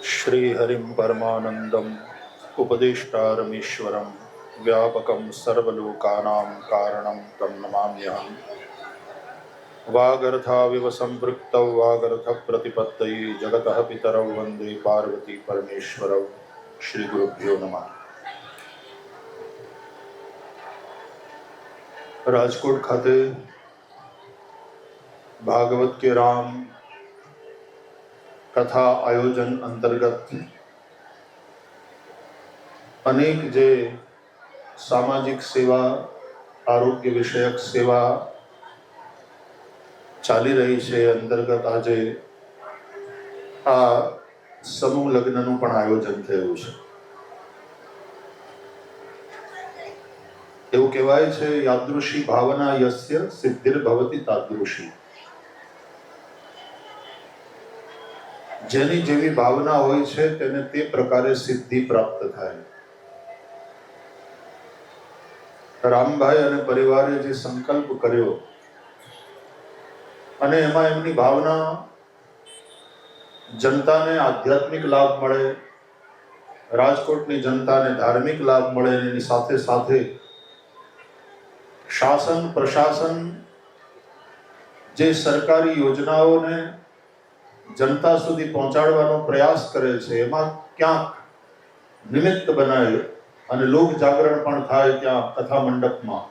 श्रीहरिं परमानन्दम् उपदेष्टारमीश्वरं व्यापकं सर्वलोकानां कारणं तं नमाम्यहम्। वागर्थाविव सम्पृक्तौ वागर्थप्रतिपत्तये जगतः पितरौ वन्दे पार्वती परमेश्वरौ। श्रीगुरुभ्यो नमः। રાજકોટ ખાતે ભાગવત કે રામ કથા આયોજન અંતર્ગત અનેક જે સામાજિક સેવા આરોગ્ય વિષયક સેવા ચાલી રહી છે અંતર્ગત આજે આ સમૂહ લગ્નનું પણ આયોજન થયું છે। એવું કહેવાય છે યાદૃશી ભાવના યસ્ય સિદ્ધિર્ભવતિ તાદૃશી। જેની જેવી ભાવના હોય છે તેને તે પ્રકારે સિદ્ધિ પ્રાપ્ત થાય। રામભાઈ અને પરિવારે જે સંકલ્પ કર્યો અને એમાં એમની ભાવના જનતાને આધ્યાત્મિક લાભ મળે, રાજકોટની જનતાને ધાર્મિક લાભ મળે, એની સાથે સાથે શાસન પ્રશાસન જે સરકારી યોજનાઓને જનતા સુધી પહોંચાડવાનો પ્રયાસ કરે છે એમાં ક્યાંક નિમિત્ત બનાવે અને લોક જાગરણ પણ થાય। ત્યાં કથા મંડપમાં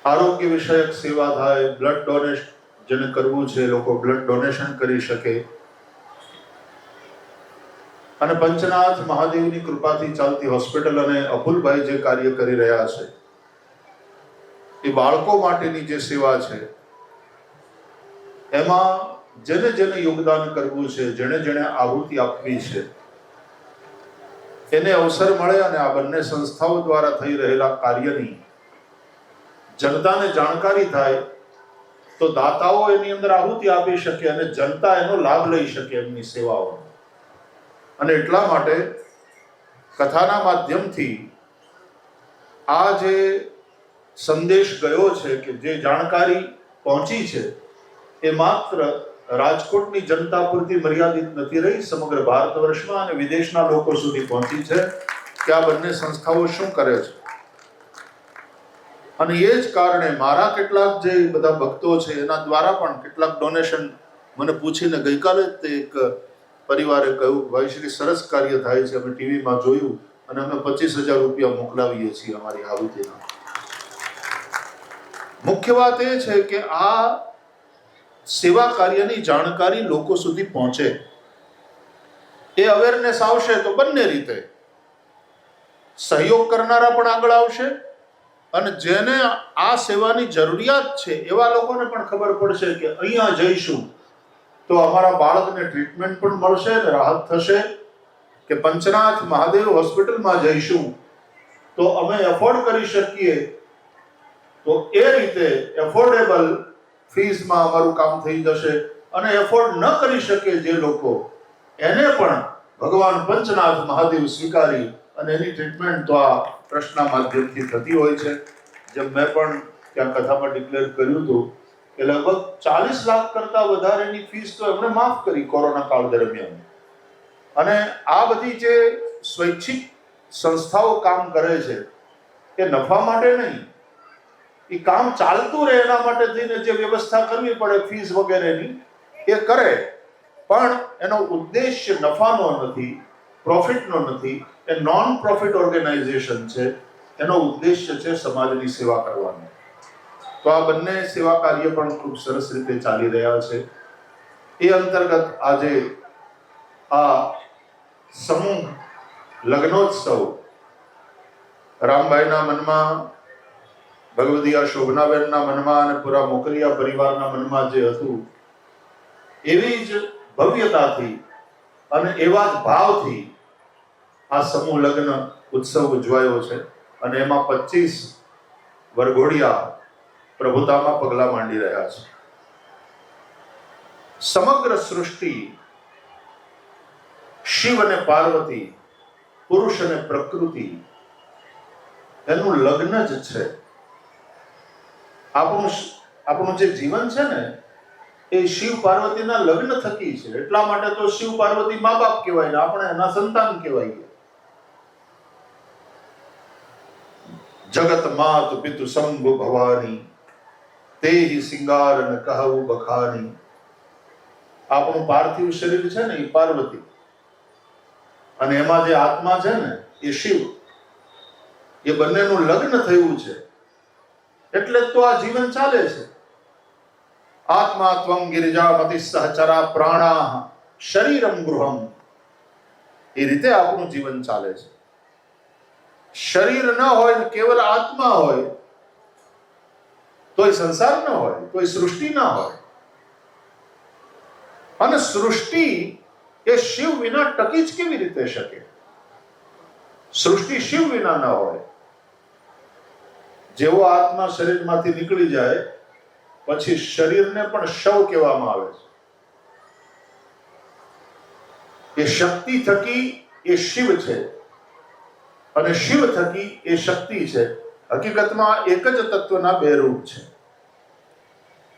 આરોગ્ય વિષયક સેવા થાય, બ્લડ ડોનેશન જેને કરવું છે લોકો બ્લડ ડોનેશન કરી શકે અને પંચનાથ મહાદેવની કૃપાથી ચાલતી હોસ્પિટલ અને અપુલભાઈ જે કાર્ય કરી રહ્યા છે એ બાળકો માટેની જે સેવા છે એમાં જેને જેને યોગદાન કરવું છે, જેને જેને આહુતિ આપવી છે એને અવસર મળે અને આ બંને સંસ્થાઓ દ્વારા થઈ રહેલા કાર્યની જનતાને જાણકારી થાય તો દાતાઓ એની અંદર આહુતિ આપી શકે અને જનતા એનો લાભ લઈ શકે એમની સેવાઓ। અને એટલા માટે કથાના માધ્યમથી આ જે સંદેશ ગયો છે કે જે જાણકારી પહોંચી છે એ માત્ર રાજકોટની જનતા પૂરતી મર્યાદિત નથી રહી, સમગ્ર ભારત વર્ષમાં અને વિદેશના લોકો સુધી પહોંચી છે કે આ બંને સંસ્થાઓ શું કરે છે। અને એ જ કારણે મારા કેટલાક જે બધા ભક્તો છે એના દ્વારા પણ કેટલાક ડોનેશન મને પૂછીને ગઈકાલે જ તે એક પરિવારે કહ્યું ભાઈ શ્રી સરસ કાર્ય થાય છે, અમે ટીવીમાં જોયું અને અમે 25,000 રૂપિયા મોકલાવીએ છીએ અમારી આહુતિના। મુખ્ય વાત એ છે કે આ સેવા કાર્યની જાણકારી લોકો સુધી પહોંચે, એ અવેરનેસ આવશે તો બંને રીતે સહયોગ કરનારા પણ આગળ આવશે અને જેને આ સેવાની જરૂરિયાત છે એવા લોકોને પણ ખબર પડશે કે અહીંયા જઈશું તો અમારા બાળકને ટ્રીટમેન્ટ પણ મળશે અને રાહત થશે, કે પંચનાથ મહાદેવ હોસ્પિટલમાં જઈશું તો અમે એફોર્ડ કરી શકીએ તો એ રીતે એફોર્ડેબલ ફીસમાં અમારું કામ થઈ જશે અને એફોર્ડ ન કરી શકે જે લોકો એને પણ ભગવાન પંચનાથ મહાદેવ સ્વીકારી અને એની ટ્રીટમેન્ટ તો આ ટ્રસ્ટના માધ્યમથી થતી હોય છે। જેમ મેં પણ ત્યાં કથામાં ડિક્લેર કર્યું હતું કે લગભગ 40 લાખ કરતા વધારેની ફીસ તો એમણે માફ કરી કોરોના કાળ દરમિયાન। અને આ બધી જે સ્વૈચ્છિક સંસ્થાઓ કામ કરે છે એ નફા માટે નહીં, એ કામ ચાલતું રહે એના માટે થઈને જે વ્યવસ્થા કરવી પડે ફીસ વગેરેની એ કરે, પણ એનો ઉદ્દેશ્ય નફાનો નથી, પ્રોફિટનો નથી, એ નોન પ્રોફિટ ઓર્ગેનાઇઝેશન છે, એનો ઉદ્દેશ્ય છે સમાજની સેવા કરવાનો। તો આ બંને સેવા કાર્ય પણ ખૂબ સરસ રીતે ચાલી રહ્યા છે। એ અંતર્ગત આજે આ સમૂહ લગ્નોત્સવ રામભાઈના મનમાં, ભગવદીયા શોભનાબેનના મનમાં અને પૂરા મોકરિયા પરિવારના મનમાં જે હતું એવી જ ભવ્યતાથી અને એવા જ ભાવથી આ સમૂહ લગ્ન ઉત્સવ ઉજવાયો છે અને એમાં 25 વરઘોડિયા પ્રભુતામાં પગલા માંડી રહ્યા છે। સમગ્ર સૃષ્ટિ શિવ અને પાર્વતી, પુરુષ અને પ્રકૃતિ એનું લગ્ન જ છે। આપણું જે જીવન છે ને એ શિવ પાર્વતીના લગ્ન થકી છે. એટલા માટે તો શિવ પાર્વતી મા બાપ કહેવાય ને આપણે એના સંતાન કહેવાય. જગત માત પિતુ શંભુ ભવાની તેહી સિંગાર ન કહું બખાની. આપણું પાર્થિવ શરીર છે ને એ પાર્વતી, અને એમાં જે આત્મા છે ને એ શિવ. એ બંનેનું લગ્ન થયું છે એટલે તો આ જીવન ચાલે છે. આત્મા ત્વમ ગિરિજામતિ સહચરા પ્રાણા શરીરમ ગૃહમ. એ રીતે આપણું જીવન ચાલે છે. શરીર ન હોય ને કેવલ આત્મા હોય તોય સંસાર ન હોય, તોય સૃષ્ટિ ના હોય. અને સૃષ્ટિ એ શિવ વિના ટકી જ કેવી રીતે શકે? સૃષ્ટિ શિવ વિના ન હોય. જેવો આત્મા શરીરમાંથી નીકળી જાય પછી શરીરને પણ શવ કહેવામાં આવે છે. એ શક્તિ થકી એ શિવ છે અને શિવ થકી એ શક્તિ છે. હકીકતમાં એક જ તત્વના બે રૂપ છે.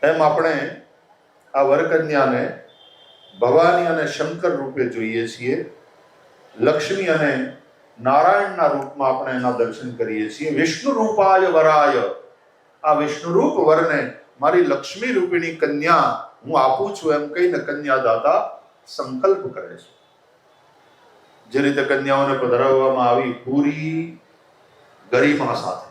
એમ આપણે આ વરકન્યાને ભવાની અને શંકર રૂપે જોઈએ છીએ. લક્ષ્મી અને નારાયણના રૂપમાં આપણે એના દર્શન કરીએ છીએ. વિષ્ણુ રૂપાય વરાય. આ વિષ્ણુ રૂપ વરને મારી લક્ષ્મી રૂપિણી કન્યા હું આપું છું એમ કહીને કન્યાદાતા સંકલ્પ કરે છે. જે રીતે કન્યાઓને પધરાવવામાં આવી પૂરી ગરિમા સાથે,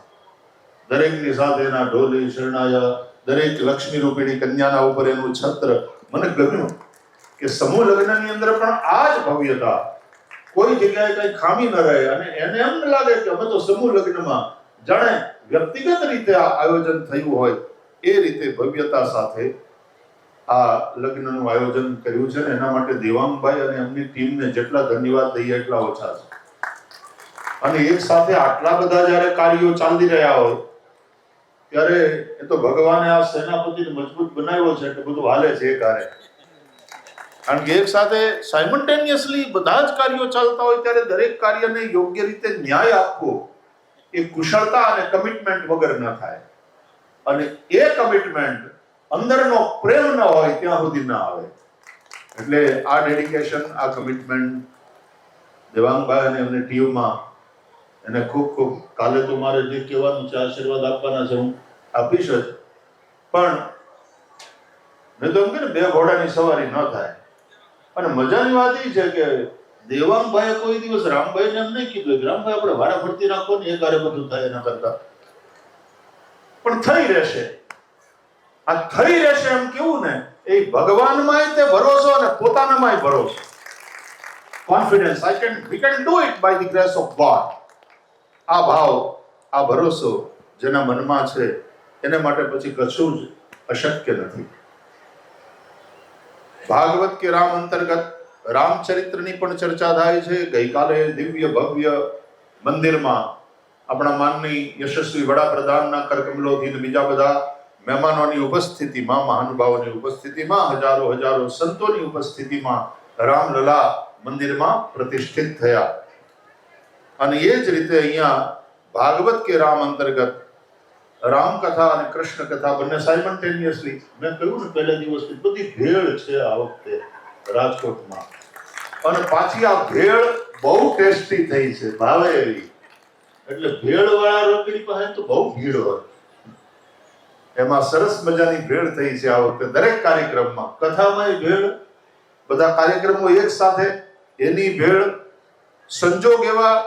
દરેકની સાથે એના ઢોલી શરણાયા, દરેક લક્ષ્મી રૂપિણી કન્યાના ઉપર એનું છત્ર. મને ગમ્યું કે સમૂહ લગ્નની અંદર પણ આ જ ભવ્યતા, કોઈ જગ્યાએ કઈ ખામી ન રહે. અને એને એમ ન લાગે કે અમે તો સમૂહ લગ્નમાં જાણે વ્યક્તિગત રીતે આ આયોજન થયું હોય એ રીતે ભવ્યતા સાથે આ લગ્નનું આયોજન કર્યું છે. ને એના માટે દેવાંગભાઈ અને એમની ટીમને જેટલા ધન્યવાદ દઈએ એટલા ઓછા છે. અને એક સાથે આટલા બધા જયારે કાર્યો ચાલી રહ્યા હોય ત્યારે એ તો ભગવાને આ સેનાપતિને મજબૂત બનાવ્યો છે એટલે બધું હાલે છે એ કાર્ય. કારણ કે એક સાથે સાયમલ્ટેનિયસલી બધા જ કાર્યો ચાલતા હોય ત્યારે દરેક કાર્યને યોગ્ય રીતે ન્યાય આપવો એ કુશળતા અને કમિટમેન્ટ વગર ન થાય. અને એ કમિટમેન્ટ અંદરનો પ્રેમ ન હોય ત્યાં સુધી ના આવે. એટલે આ ડેડિકેશન, આ કમિટમેન્ટ દેવાંગભાઈ અને એમની ટીમમાં એને ખૂબ ખૂબ. કાલે તો મારે જે કહેવાનું છે, આશીર્વાદ આપવાના છે, હું આપીશ જ. પણ મેં તો એમ કે બે ઘોડાની સવારી ન થાય. અને મજાની વાત એ છે કે દેવાંગભાઈએ કોઈ દિવસ રામભાઈને એમ નહીં કીધું કે રામભાઈ આપણે વારાફરતી રાખો ને એ કાર્ય બધું થાય એના કરતા. પણ થઈ રહેશે, આ થઈ રહેશે એમ કેવું ને, એ ભગવાનમાંય તે ભરોસો અને પોતાનામાંય ભરોસો. Confidence, we can do it by the grace of God. આ ભાવ, આ ભરોસો જેના મનમાં છે એને માટે પછી કશું જ અશક્ય નથી. ભાગવત કે રામ અંતર્ગત રામચરિત્રની પણ ચર્ચા થાય છે. ગઈકાલે દિવ્ય ભવ્ય મંદિરમાં આપણા માનની યશસ્વી વડાપ્રધાનના કરકમલોથી બીજા બધા મહેમાનોની ઉપસ્થિતિમાં, મહાનુભાવોની ઉપસ્થિતિમાં, હજારો હજારો સંતોની ઉપસ્થિતિમાં રામલલા મંદિરમાં પ્રતિષ્ઠિત થયા. અને એ જ રીતે અહીંયા ભાગવત કે રામ અંતર્ગત રામકથા અને કૃષ્ણ કથા બંને સાયમલ્ટેનિયસલી. મેં કહ્યું ને પહેલા દિવસથી બધી ભેળ છે આ વખતે રાજકોટમાં. અને પાછી આ ભેળ બહુ ટેસ્ટી થઈ છે, ભાવે એવી. એટલે ભેળ વાળા રોકડી પાસે તો બહુ ભીડ હોય. એમાં સરસ મજાની ભેળ થઈ છે આ વખતે દરેક કાર્યક્રમમાં. કથામાંય ભેળ, બધા કાર્યક્રમો એક સાથે એની ભેળ. સંજોગ એવા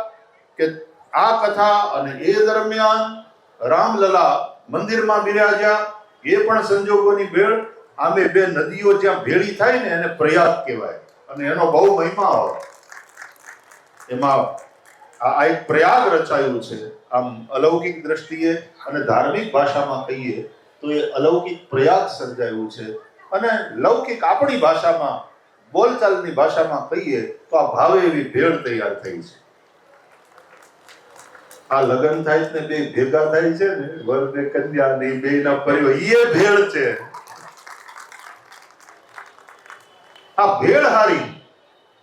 કે આ કથા અને એ દરમિયાન રામલલા મંદિરમાં બિરાજ્યા, એ પણ સંજોગોની ભેળ. આમે બે નદીઓ જ્યાં ભેળી થાય ને એને પ્રયાગ કહેવાય અને એનો બહુ મહિમા હોય. એમાં આ એક પ્રયાગ રચાયું છે. આમ અલૌકિક દ્રષ્ટિએ અને ધાર્મિક ભાષામાં કહીએ તો એ અલૌકિક પ્રયાગ સર્જાયું છે. અને લૌકિક આપણી ભાષામાં, બોલચાલની ભાષામાં કહીએ તો આ ભાવે એવી ભેળ તૈયાર થઈ છે. આ લગ્ન થાય ને બે ભેગા થાય છે ને, વર ને કન્યા ને બે ના પરિવાર, એ ભેળ છે. આ ભેળ હારી,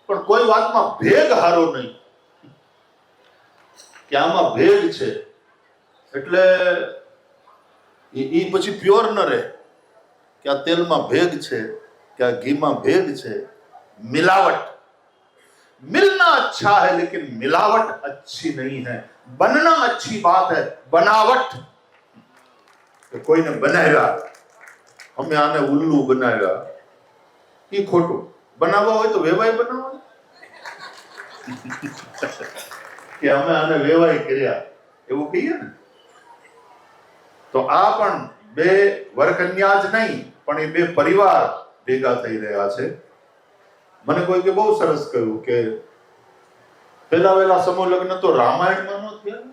પણ કોઈ વાતમાં ભેગ હારો નહીં કે આમાં ભેગ છે એટલે એ પછી પ્યોર ન રહે. કે આ તેલમાં ભેગ છે, કે આ ઘીમાં ભેગ છે, मिलावट। मिलना अच्छा है लेकिन मिलावट अच्छी नहीं है। बनना अच्छी बात है, बनावट कोई ने बनाया, અમે આને ઉલ્લુ બનાવ્યા, એ ખોટું. બનાવવા હોય તો વેવાય બનાવો કે અમે આને વેવાય કર્યા એવું કહીએ ને. તો આ પણ બે વરકન્યા જ નહીં, પણ એ બે પરિવાર ભેગા થઈ રહ્યા છે. મને કોઈ કે બહુ સરસ કહ્યું કે પેલા વેલા સમૂહ લગ્ન તો રામાયણમાં ન થયા.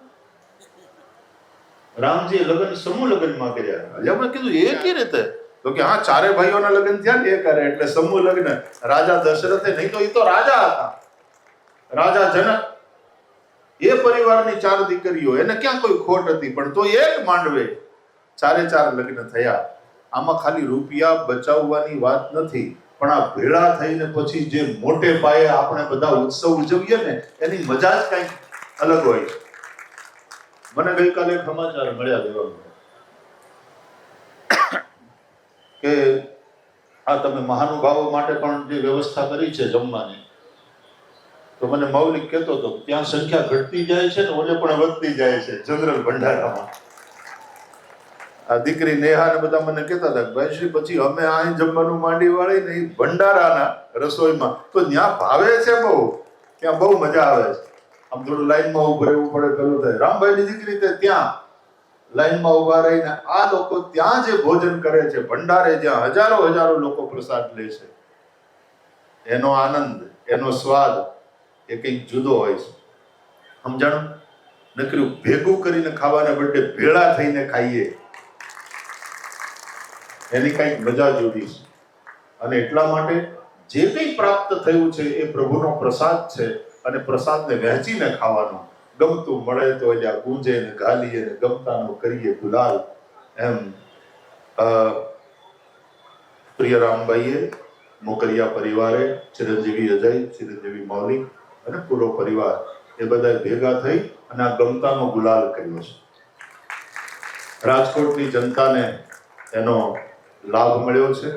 રામજીએ લગ્ન સમૂહ લગ્નમાં કર્યા. એટલે મેં કીધું એ કેવી રીતે? તો કે હા, ચારે ભાઈઓના લગ્ન થયા ને એ કરે એટલે સમૂહ લગ્ન. રાજા દશરથે, નહીં તો એ તો રાજા હતા, રાજા જનક, એ પરિવારની 4 દીકરીઓ, એને ક્યાં કોઈ ખોટ હતી, પણ તો એક માંડવે 4 લગ્ન થયા. આમાં ખાલી રૂપિયા બચાવવાની વાત નથી, પણ આ ભેળા થઈને પછી જે મોટે પાયે આપણે બધા ઉત્સવ ઉજવીએ ને એની મજા જ કંઈક અલગ હોય. મને ગઈકાલે સમાચાર મળ્યા દેવામાં કે આ તમે મહાનુભાવો માટે પણ જે વ્યવસ્થા કરી છે જમવાની, તો મને મૌલિક કહેતો હતો ત્યાં સંખ્યા ઘટતી જાય છે ને ઓલે પણ વધતી જાય છે જનરલ ભંડારામાં. આ દીકરી નેહા ને બધા મને કહેતા હતા ભાઈ શ્રી પછી અમે અહીં જમવાનું માંડી વાળી ને ભંડારાના રસોઈમાં તો ત્યાં ભાવે છે બહુ, ત્યાં બહુ મજા આવે છે. આમ થોડું લાઈનમાં ઉભું રહેવું પડે, પેલું થાય. રામભાઈની દીકરી તે ત્યાં લાઈનમાં ઉભા રહીને આ લોકો ત્યાં જે ભોજન કરે છે ભંડારે, જ્યાં હજારો લોકો પ્રસાદ લે છે, એનો આનંદ, એનો સ્વાદ એ કંઈક જુદો હોય છે. સમજાણું? નકરું ભેગું કરીને ખાવાને બદલે ભેળા થઈને ખાઈએ એની કંઈક મજા જુદી છે. અને એટલા માટે જે કંઈ પ્રાપ્ત થયું છે એ પ્રભુનો પ્રસાદ છે, અને પ્રસાદને વહેંચીને ખાવાનો. ગમતું મળે તો એટલે ગુંજે ને ગાલીએ ને ગમતાનો કરીએ ગુલાલ. એમ પ્રિય રામભાઈએ, મોકરિયા પરિવારે, ચિરંજીવી અજય, ચિરંજીવી મૌલિક અને પૂરો પરિવાર એ બધા ભેગા થઈ અને આ ગમતાનો ગુલાલ કર્યો છે. રાજકોટની જનતાને એનો લાભ મળ્યો છે.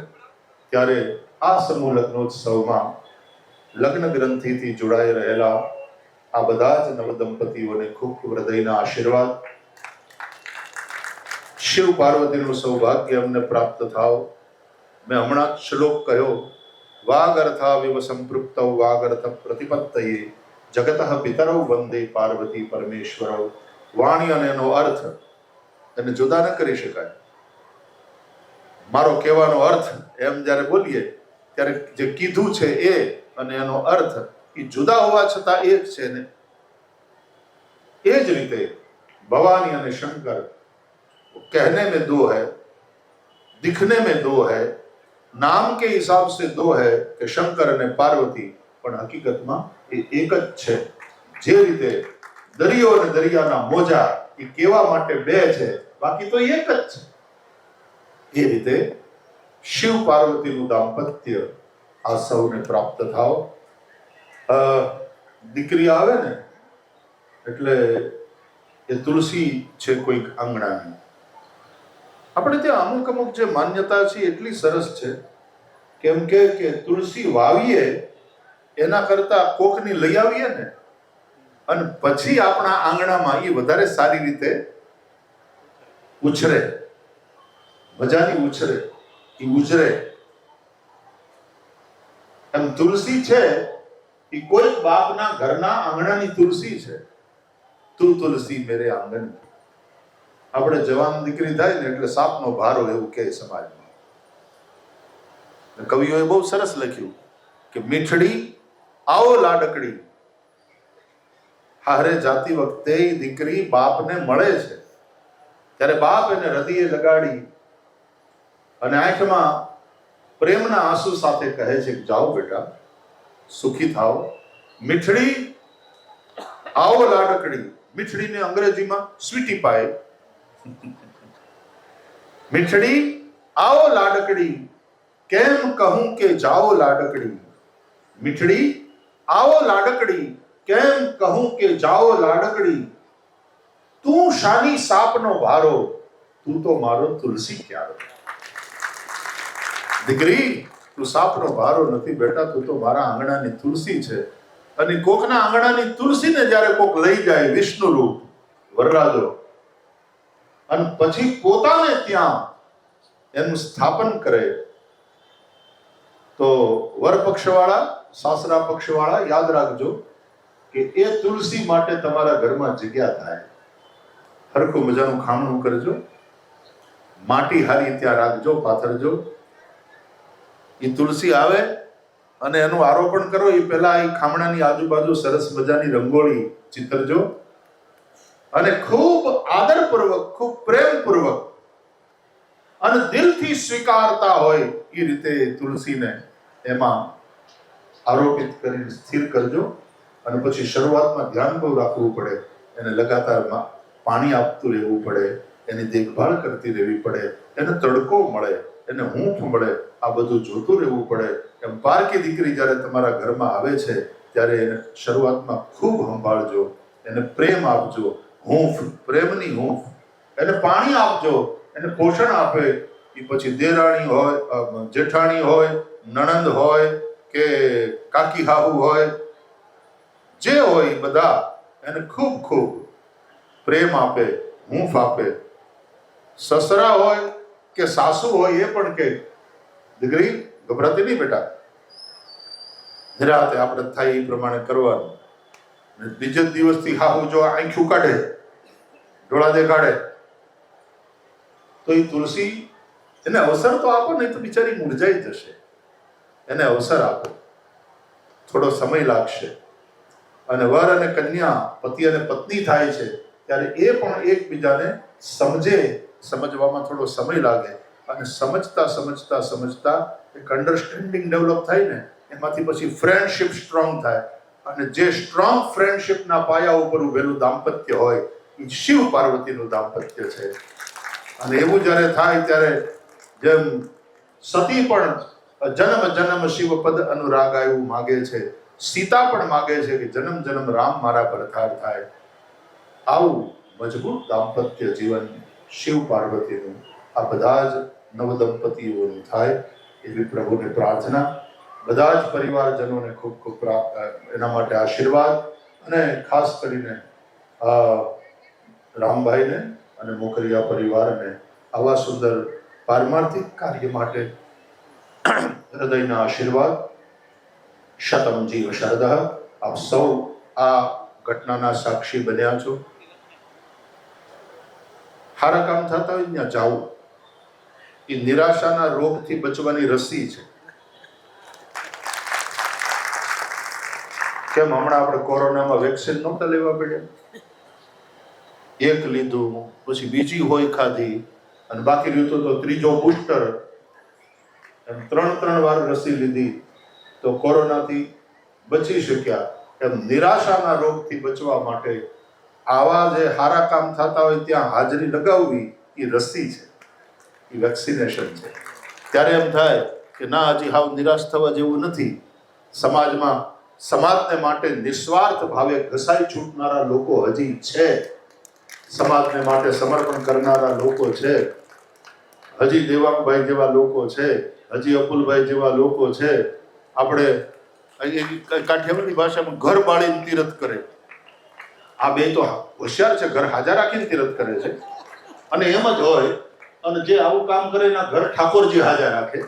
ત્યારે આ સમૂહ લગ્નોત્સવમાં લગ્ન ગ્રંથિથી જોડાઈ રહેલા આ બધા જ નવદંપતિઓને ખૂબ ખૂબ હૃદયના આશીર્વાદ. શિવ પાર્વતીનું સૌભાગ્ય અમને પ્રાપ્ત થાવ. મેં હમણાં જ શ્લોક કહ્યો, વાગર્થાવિવ સંપૃક્તૌ વાગર્થ પ્રતિપત્તયે જગતઃ પિતરૌ વંદે પાર્વતી પરમેશ્વરૌ. વાણી અને એનો અર્થ એને જુદા ન કરી શકાય. મારો કહેવાનો અર્થ એમ જ્યારે બોલીએ ત્યારે જે કીધું છે એ અને એનો અર્થ એ જુદા હોવા છતાં એક છે ને. એ જ રીતે ભવાની અને શંકર कहने में दो है, दिखने में दो है, नाम के हिसाब से दो है कि शंकर અને પાર્વતી, પણ હકીકતમાં એ એક જ છે. જે રીતે દરિયો અને દરિયાના મોજા એ કેવા માટે બે છે, બાકી તો એક જ છે. એ રીતે શિવ પાર્વતીનું દાંપત્ય આ સૌને પ્રાપ્ત થાવ. દીકરી આવે ને એટલે એ તુલસી છે કોઈક આંગણાની. આપણે ત્યાં અમુક જે માન્યતા છે એટલી સરસ છે, કેમ કે તુલસી વાવીએ એના કરતા કોકની લઈ આવીએ ને અને પછી આપણા આંગણામાં એ વધારે સારી રીતે ઉછરે, મજાની ઉછરે, એ ઉજરે. એમ તુલસી છે એ કોઈ બાપના ઘરના આંગણાની તુલસી છે. તું તુલસી મેરે આંગણ. આપણે જવાન દીકરી થાય ને એટલે સાપનો ભારો એવું કહે સમાજમાં. કવિઓએ બહુ સરસ લખ્યું કે મીઠડી આવો લાડકડી, હારે જાતી વખતે દીકરી બાપને મળે છે ત્યારે બાપ એને હૃદયે લગાડી અને આંખમાં પ્રેમના આંસુ સાથે કહે છે કે જાઓ બેટા, સુખી થાઓ. મીઠડી આવો લાડકડી. મીઠડીને અંગ્રેજીમાં સ્વીટી પાય. મીઠડી આવો લાડકડી, કેમ કહું કે જાઓ લાડકડી. મીઠડી આવો લાડકડી, કેમ કહું કે જાઓ લાડકડી. તું શાની સાપનો ભારો, તું તો મારો તુલસી ક્યારો. દીકરી, તું સાપનો ભારો નથી બેટા, તું તો મારા આંગણાની તુલસી છે. અને કોકના આંગણાની તુલસીને જ્યારે કોક લઈ જાય વિષ્ણુ રૂપ વરરાજો, અને પછી પોતાને ત્યાં એનું સ્થાપન કરે, તો વર પક્ષવાળા, સાસરા પક્ષવાળા યાદ રાખજો કે એ તુલસી માટે તમારા ઘરમાં જગ્યા થાય. હરખું મજાનું ખામણું કરજો, માટી હારી ત્યાં રાખજો, પાથરજો. એ તુલસી આવે અને એનું આરોપણ કરો એ પહેલા એ ખામણાની આજુબાજુ સરસ મજાની રંગોળી ચિતરજો, અને ખૂબ આદરપૂર્વક, ખૂબ પ્રેમપૂર્વક અને દિલથી સ્વીકારતા હોય એ રીતે તુલસીને એમાં આરોપિત કરીને સ્થિર કરજો. અને પછી શરૂઆતમાં ધ્યાન બહુ રાખવું પડે, એને લગાતાર પાણી આપતું રહેવું પડે, એની દેખભાળ કરતી રહેવી પડે, એને તડકો મળે, એને હૂંફ મળે, આ બધું જોતું રહેવું પડે. એમ પારકી દીકરી જ્યારે તમારા ઘરમાં આવે છે ત્યારે એને શરૂઆતમાં ખૂબ સંભાળજો, એને પ્રેમ આપજો, હૂંફ, પ્રેમની હૂંફ, એને પાણી આપજો, એને પોષણ આપે. એ પછી દેરાણી હોય, જેઠાણી હોય, નણંદ હોય કે કાકી હાહુ હોય, જે હોય બધા એને ખૂબ ખૂબ પ્રેમ આપે, હૂંફ આપે. સસરા હોય કે સાસુ હોય એ પણ કે દીકરી ગભરાતી નહીં બેટા, નિરાતે આપણે થાય એ પ્રમાણે કરવાનું. બીજે દિવસથી હાહુ જો આંખ્યું કાઢે, ડોળા દેખાડે, તો એ તુલસી એને અવસર તો આપો, નહીં તો બિચારી મૂરઝાઈ જશે. એને અવસર આપો, થોડો સમય લાગશે. અને વર અને કન્યા, પતિ અને પત્ની થાય છે ત્યારે એ પણ એકબીજાને સમજે, સમજવામાં થોડો સમય લાગે. અને સમજતા સમજતા સમજતા એક અન્ડરસ્ટેન્ડિંગ ડેવલપ થાય ને, એમાંથી પછી ફ્રેન્ડશિપ સ્ટ્રોંગ થાય. અને જે સ્ટ્રોંગ ફ્રેન્ડશિપના પાયા ઉપર ઉભેલું દાંપત્ય હોય એ શિવ પાર્વતીનું દાંપત્ય છે. અને એવું જ્યારે થાય ત્યારે જેમ સતી પણ જન્મ જન્મ શિવ પદ અનુરાગ આવ્યું માગે છે, સીતા પણ માગે છે કે જન્મ જન્મ રામ મારા પરથાર થાય. આવું મજબૂત દાંપત્ય જીવન શિવ પાર્વતીનું આ બધા જ નવદંપતિઓનું થાય એવી પ્રભુને પ્રાર્થના. બધા જ પરિવારજનોને ખૂબ ખૂબ એના માટે આશીર્વાદ. અને ખાસ કરીને રામભાઈને અને મોકરિયા પરિવારને આવા સુંદર પારમાર્થિક કાર્ય માટે હૃદયના આશીર્વાદ. શતમ જીવ શરદઃ. આપ સૌ આ ઘટનાના સાક્ષી બન્યા છો. સારા કામ થતા હોય ત્યાં જાઓ. એ નિરાશાના રોગથી બચવાની રસી છે. કેમ હમણાં આપણે કોરોનામાં વેક્સિન નહોતા લેવા પડ્યા? એક લીધું, પછી બીજી હોય ખાધી, અને બાકી રહ્યું તો ત્રીજો બુસ્ટર, એમ 3 વાર રસી લીધી તો કોરોનાથી બચી શક્યા. એમ નિરાશાના રોગથી બચવા માટે આવા જે સારા કામ થતા હોય ત્યાં હાજરી લગાવવી એ રસી છે, એ વેક્સિનેશન છે. ત્યારે એમ થાય કે ના, હજી હાવ નિરાશ થવા જેવું નથી. સમાજને માટે નિસ્વાર્થ ભાવે ઘસાઈ છૂટનારા લોકો હજી છે, સમાજને માટે સમર્પણ કરનારા લોકો છે, હજી દેવાંગભાઈ જેવા લોકો છે, હજી અપુલભાઈ જેવા લોકો છે. આપણે કાઠિયાવાડી ભાષામાં ઘર બાળીને તીરથ કરે. આ બે તો હોશિયાર છે, ઘર હાજર રાખીને તીરથ કરે છે. અને એમ જ હોય, અને જે આવું કામ કરે એના ઘર ઠાકોરજી હાજર રાખે.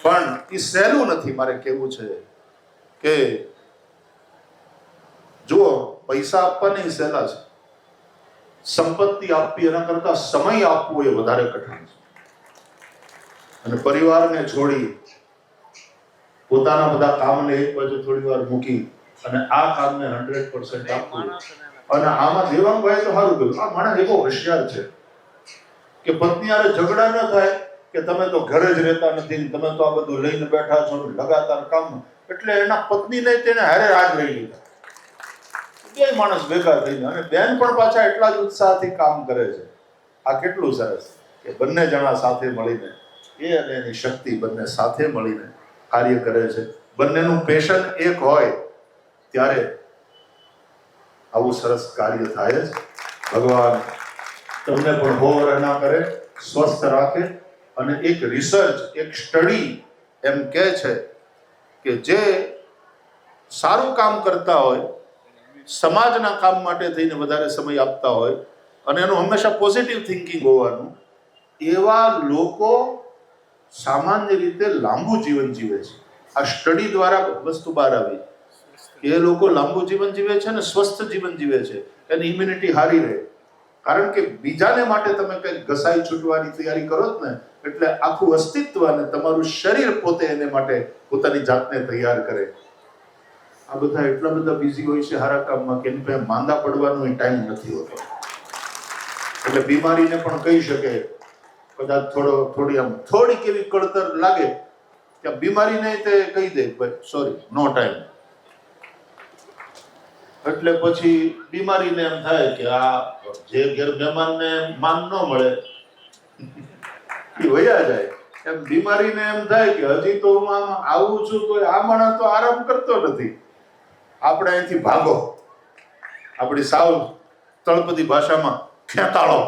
પણ એ સહેલું નથી. મારે કહેવું છે કે જુઓ, પૈસા આપવાની સહેલા છે, સંપત્તિ આપવી એના કરતા સમય આપવો એ વધારે કઠિન છે. અને પરિવારને છોડી પોતાના બધા કામને એક બાજુ થોડી વાર મૂકી અને આ કામને 100% આપવું. અને આમાં દેવાંગભાઈ તો સારું કર્યું. આ માણસ એવો હોશિયાર છે કે પત્ની હારે ઝઘડા ન થાય કે તમે તો ઘરે જ રહેતા નથી, તમે તો આ બધું લઈને બેઠા છો, લગાતાર કામ. એટલે એના પત્નીને તેને હારે હાથ લઈ લીધા. બે માણસ ભેગા થઈને, અને બેન પણ પાછા એટલા જ ઉત્સાહથી કામ કરે છે. આ કેટલું સરસ કે બંને જણા સાથે મળીને, એ અને એની શક્તિ બંને સાથે મળીને કાર્ય કરે છે. બંનેનું પેશન એક હોય ત્યારે આવું સરસ કાર્ય થાય છે. ભગવાન તમને પણ હોર ના કરે, સ્વસ્થ રાખે અને એક રિસર્ચ, એક સ્ટડી એમ કહે છે કે જે સારું કામ કરતા હોય, સમાજના કામ માટે થઈને વધારે સમય આપતા હોય અને એનું હંમેશા પોઝિટિવ થિંકિંગ હોવાનું, એવા લોકો સામાન્ય રીતે લાંબુ જીવન જીવે છે. આ સ્ટડી દ્વારા વસ્તુ બહાર આવી કે એ લોકો લાંબુ જીવન જીવે છે અને સ્વસ્થ જીવન જીવે છે, એની ઇમ્યુનિટી સારી રહે. કારણ કે બીજાને માટે તમે કંઈક ઘસાઈ છૂટવાની તૈયારી કરો જ ને, એટલે આખું અસ્તિત્વ અને તમારું શરીર પોતે એને માટે પોતાની જાતને તૈયાર કરે. આ બધા એટલા બધા બિઝી હોય છે સારા કામમાં કે એની પાસે માંદા પડવાનો ટાઈમ નથી હોતો. એટલે બીમારીને પણ કહી શકે, કદાચ થોડીક એવી કળતર લાગે કે બીમારીને તે કહી દે ભાઈ સોરી નો ટાઈમ. એટલે પછી બીમારીને એમ થાય કે આ જે ઘેર મહેમાનને માન ન મળે એ વયા જાય. એમ બીમારીને એમ થાય કે હજી તો હું આમ આવું છું તો આ માણસ તો આરામ કરતો નથી, આપણે અહીંથી ભાગો. આપણી સાવ તળપદી ભાષામાં ખેતાળો,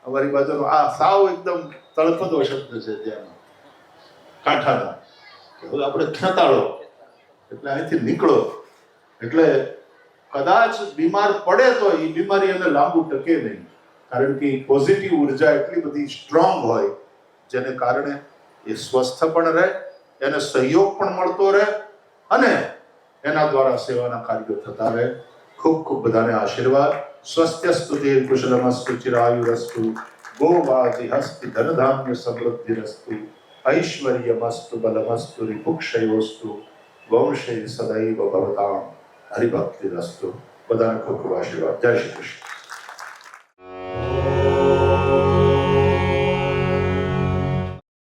અમારી બાજુનો આ સાવ એકદમ તળપદો શબ્દ છે ત્યાં કાંઠાનો. હવે આપણે ખેતાળો એટલે અહીંથી નીકળો. એટલે કદાચ બીમાર પડે તો એ બીમારી એને લાંબુ ટકે નહીં, કારણ કે પોઝિટિવ ઉર્જા એટલી બધી સ્ટ્રોંગ હોય જેને કારણે એ સ્વસ્થ પણ રહે, એને સહયોગ પણ મળતો રહે અને એના દ્વારા સેવાના કાર્યો થતા રહે. ખૂબ ખૂબ બધાને આશીર્વાદ. સ્વસ્ત્યસ્તુ કુશલમસ્તુ ચિરાયુરસ્તુ ગોવાજી હસ્તિ ધનધાન્ય સમૃદ્ધિરસ્તુ ઐશ્વર્યમસ્તુ બલમસ્તુ રિપુક્ષયોસ્તુ વંશે સદૈવ ભવતામ હરિભક્તિરસ્તુ. બધાને ખૂબ ખૂબ આશીર્વાદ. જય શ્રી કૃષ્ણ.